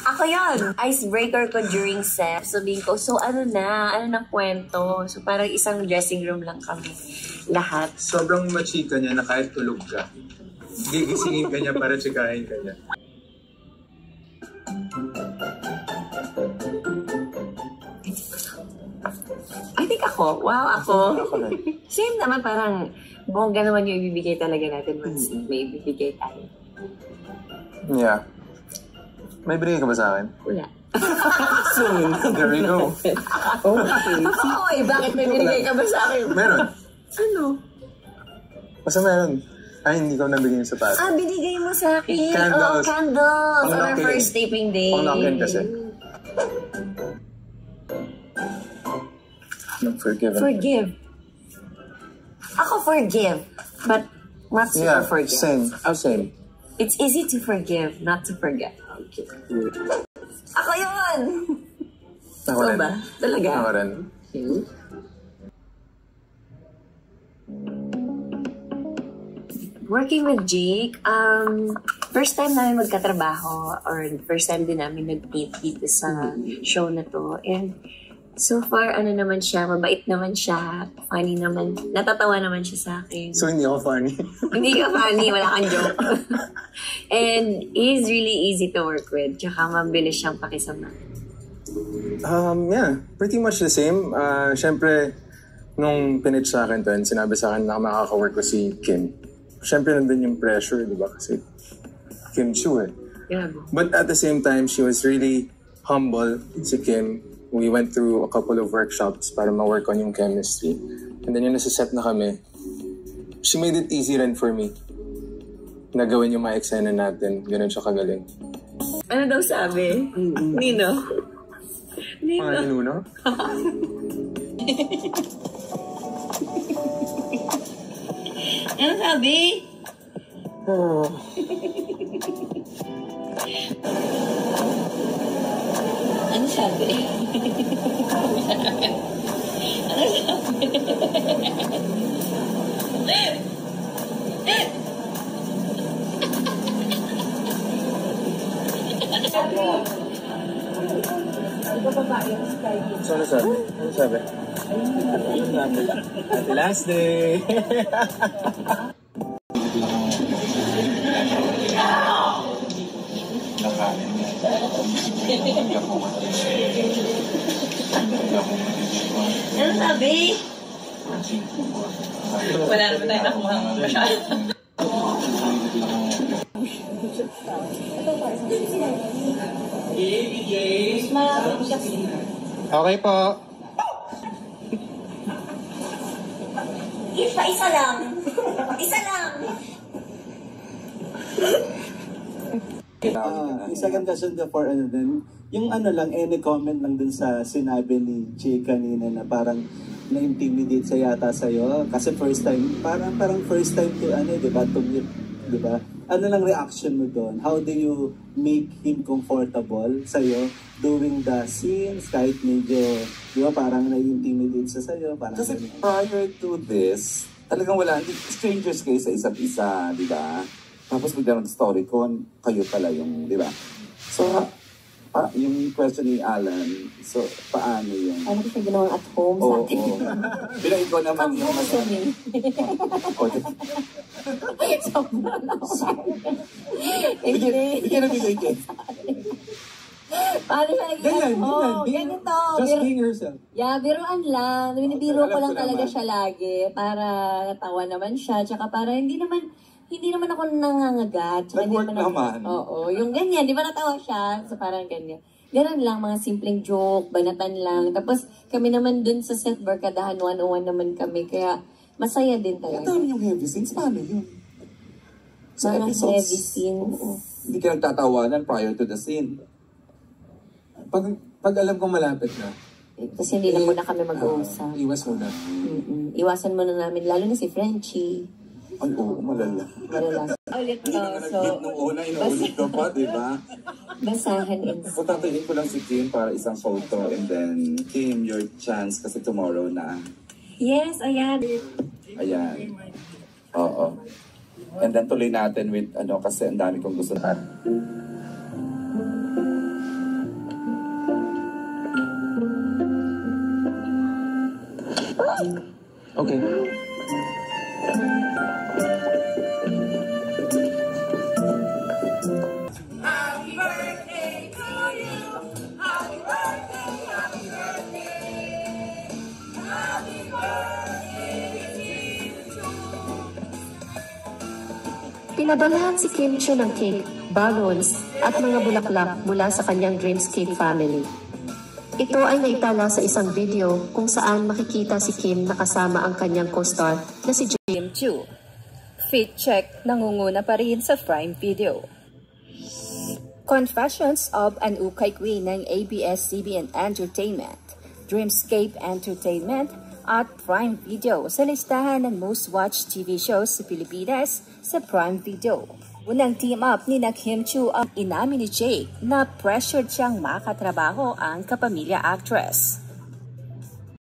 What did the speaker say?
Ako yun. Icebreaker ko during set. Sabihin ko, so ano na kwento? So parang isang dressing room lang kami. Lahat. Sobrang machika niya na kahit tulog ka. Gigisingin ka niya para chikahin ka niya. I think ako. Wow, ako. Same naman, parang bongga naman yung ibibigay talaga natin once may ibibigay tayo. Yeah. May binigay ka ba sa akin? Wala. Soon. There we go. Oy, bakit may binigay ka ba sa akin? Meron. Ano? Basta meron. Ay, hindi ko nabigyan yung sapatos. Ah, binigay mo sa akin. Candles. Oh, candles. On our Pang-lock-in. first taping day. Pang-lock-in kasi. Forgive. Ako forgive. But not super forgive. Same. Same. It's easy to forgive, not to forget. Okay. Ako yun! Ako rin. ba? Talaga? Ako rin. Working with Jake, first time namin magkatrabaho or first time din namin nag-meet dito sa show na to. And so far, ano naman siya, mabait naman siya, funny naman, natatawa naman siya sa akin. So, hindi ako funny? Hindi ka funny, wala kang joke. And he's really easy to work with, tsaka mabilis siyang pakisama. Yeah, pretty much the same. Siyempre, nung pinitch sa akin to, sinabi sa akin na makaka-work ko si Kim. Siyempre, nandun yung pressure, di ba? Kasi Kim Chiu eh. Yeah. But at the same time, she was really humble, si Kim. We went through a couple of workshops para ma-work on yung chemistry. And then yung nasa set na kami, she made it easy rin for me. Nagawin yung mga eksena natin. Ganun siya kagaling. Ano daw sabi? Nino? Mga Nuno? Ano sabi? Oh. Ano sabi? Ano sabi? So, ano sabi? Ano sabi? Happy last day! Ano sabi? Wala naman tayo nakuha masyado. Okay po. Isa lang. Isa lang. Second question for ano din, yung ano lang, any comment lang dun sa sinabi ni Jay kanina na parang na-intimidate sa yata sa'yo kasi first time, parang first time to ano, di ba, to meet, di ba? Ano lang reaction mo doon? How do you make him comfortable sa'yo during the scenes kahit medyo, di ba, parang na-intimidate sa sa'yo? Parang kasi prior to this, talagang wala, strangers kayo sa isa't isa, di ba? Tapos biglang story ko, kayo pala yung, di ba? So, yung question ni Alan, so, paano yung... Ano ko siya ginawang at home sa atin? Oo. Bilang ikaw naman Come yung... home to me. Sobrang naman. Hindi. Bigyan na bigyan. Paano siya naging ganito. Just being yourself. Yeah, biruan lang. Binibiro ko lang talaga siya lagi para natawa naman siya. Tsaka para hindi naman ako nangangagat. Nag-work naman. Oo, yung ganyan. Di ba natawa siya? So parang ganyan. Ganun lang, mga simpleng joke, banatan lang. Tapos kami naman dun sa set barkadahan, 101 naman kami. Kaya masaya din talaga. Ang dami yung heavy scenes, paano yun? Sa mga episodes, heavy scenes. Hindi ka nagtatawanan prior to the scene. Pag alam kong malapit na, Kasi hindi na muna kami mag-uusap. iwas muna. Iwasan muna namin, lalo na si Frenchie. Ay, oo, malala. Malala. Ulit to, so, Nung una, inuulit ka pa, di ba? basahan in. So, tatayin ko lang si Kim para isang photo and then, Kim, your chance kasi tomorrow na. Yes, ayan. Ayan. Oo. And then tuloy natin with kasi ang dami kong gusto na. Okay. Pinadalahan si Kim Chiu ng cake, balloons, at mga bulaklak mula sa kanyang Dreamscape family. Ito ay naitala sa isang video kung saan makikita si Kim na kasama ang kanyang co-star na si Kim Chiu. Fit check, nangunguna pa rin sa Prime Video. Confessions of an Ukay Queen ng ABS-CBN Entertainment, Dreamscape Entertainment at Prime Video sa listahan ng most watched TV shows sa Pilipinas sa Prime Video. Unang team up ni Kim Chiu ang inamin ni Jake na pressured siyang makatrabaho ang kapamilya actress.